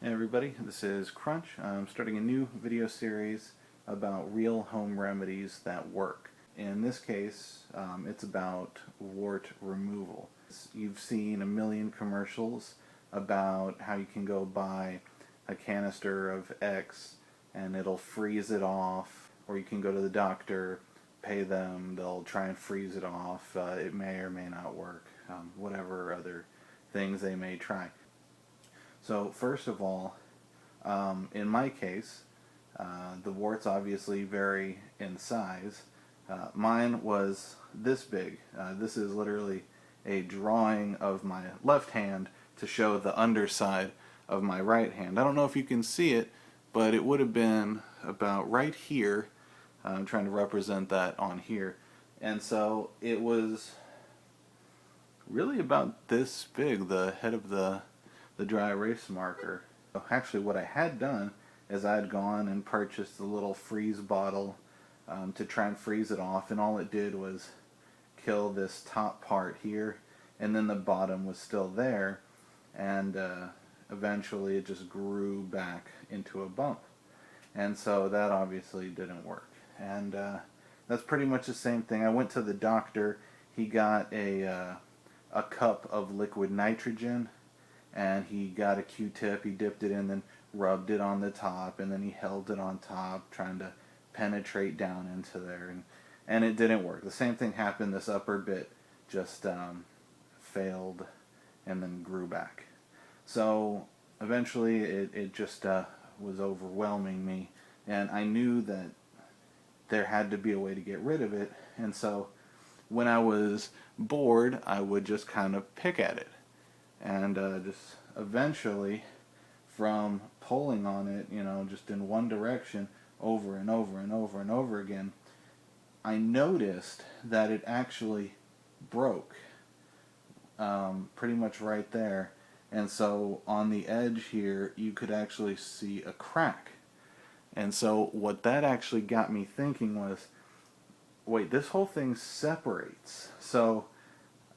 Hey everybody, this is Crunch. I'm starting a new video series about real home remedies that work. In this case, it's about wart removal. You've seen a million commercials about how you can go buy a canister of X and it'll freeze it off, or you can go to the doctor, pay them, they'll try and freeze it off. It may or may not work, whatever other things they may try. So first of all, in my case, the warts obviously vary in size. Mine was this big. This is literally a drawing of my left hand to show the underside of my right hand. I don't know if you can see it, but it would have been about right here. I'm trying to represent that on here. And so it was really about this big, the head of the dry erase marker. Actually, what I had done is I had gone and purchased a little freeze bottle to try and freeze it off, and all it did was kill this top part here, and then the bottom was still there, and eventually it just grew back into a bump. And so that obviously didn't work. And that's pretty much the same thing. I went to the doctor. He got a cup of liquid nitrogen, and he got a Q-tip, he dipped it in, then rubbed it on the top, and then he held it on top, trying to penetrate down into there, and it didn't work. The same thing happened. This upper bit just failed and then grew back. So eventually it just was overwhelming me, and I knew that there had to be a way to get rid of it, and so when I was bored, I would just kind of pick at it. And just eventually, from pulling on it, just in one direction over and over and over and over again, I noticed that it actually broke pretty much right there. And so on the edge here, you could actually see a crack. And so what that actually got me thinking was, wait, this whole thing separates. So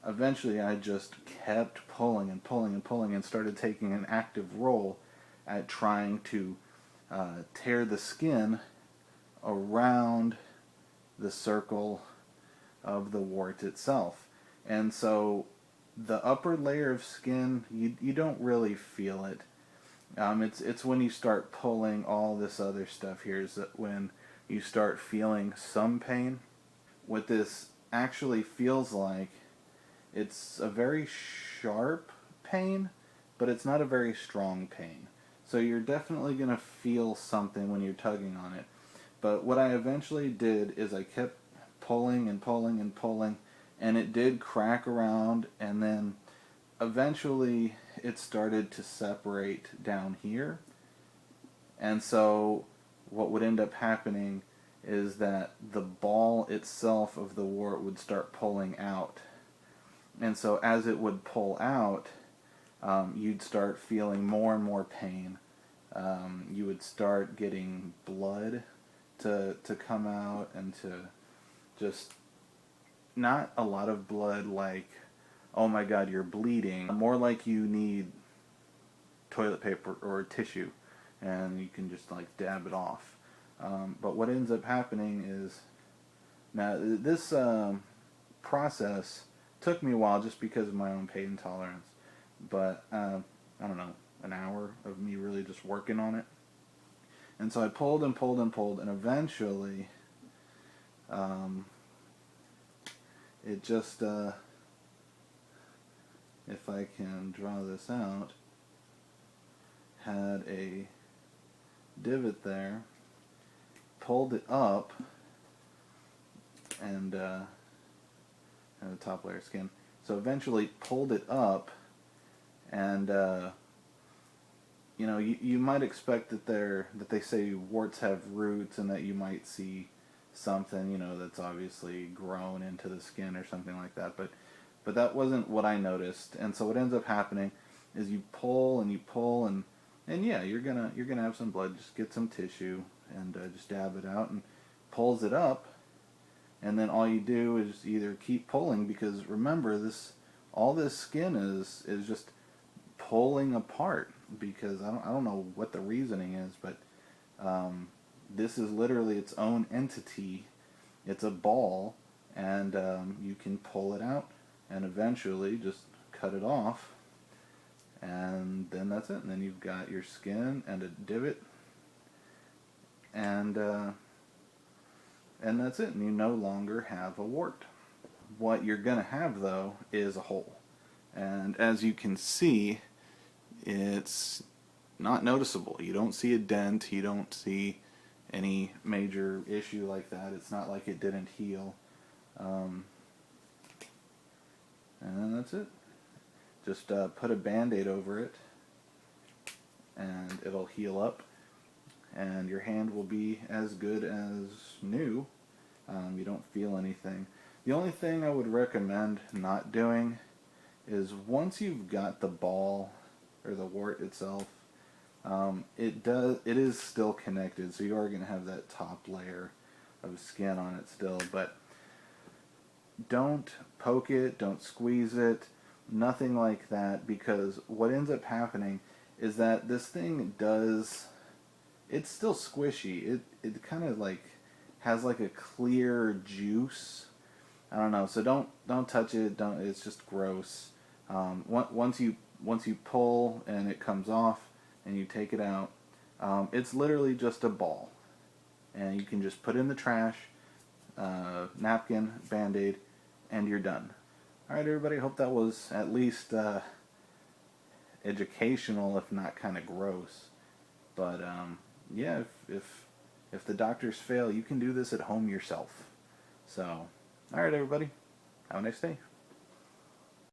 eventually I just kept pulling and pulling and pulling and started taking an active role at trying to tear the skin around the circle of the wart itself. And so the upper layer of skin, you don't really feel it. It's when you start pulling all this other stuff here is that when you start feeling some pain. What this actually feels like, it's a very sharp pain, but it's not a very strong pain. So you're definitely going to feel something when you're tugging on it. But what I eventually did is I kept pulling and pulling and pulling, and it did crack around, and then eventually it started to separate down here. And so what would end up happening is that the ball itself of the wart would start pulling out. And so as it would pull out, you'd start feeling more and more pain. You would start getting blood to come out, and to just not a lot of blood like, oh my god, you're bleeding. More like you need toilet paper or tissue, and you can just like dab it off. But what ends up happening is, now this process took me a while just because of my own pain tolerance, but I don't know, an hour of me really just working on it. And so I pulled and pulled and pulled, and eventually it just, if I can draw this out, had a divot there, pulled it up, and the top layer of skin. So eventually pulled it up, and you might expect that they say warts have roots, and that you might see something that's obviously grown into the skin or something like that. But that wasn't what I noticed. And so what ends up happening is you pull and you pull, and yeah, you're gonna have some blood. Just get some tissue and just dab it out, and pulls it up. And then all you do is either keep pulling, because remember, all this skin is just pulling apart. because I don't know what the reasoning is, but this is literally its own entity. It's a ball, and you can pull it out and eventually just cut it off, and then that's it. And then you've got your skin and a divot, and that's it. And you no longer have a wart. What you're gonna have though is a hole, and as you can see, it's not noticeable. You don't see a dent. You don't see any major issue like that. It's not like it didn't heal. And that's it. Just put a band-aid over it and it'll heal up, and your hand will be as good as new. You don't feel anything. The only thing I would recommend not doing is once you've got the ball or the wart itself, it is still connected, so you are going to have that top layer of skin on it still, but don't poke it, don't squeeze it, nothing like that, because what ends up happening is that this thing it's still squishy. It kind of like has like a clear juice. I don't know, so don't touch it. It's just gross. Once you pull and it comes off and you take it out, it's literally just a ball, and you can just put it in the trash, napkin, band-aid, and you're done. Alright everybody, I hope that was at least educational, if not kind of gross. But yeah, if the doctors fail, you can do this at home yourself. So, alright everybody, have a nice day.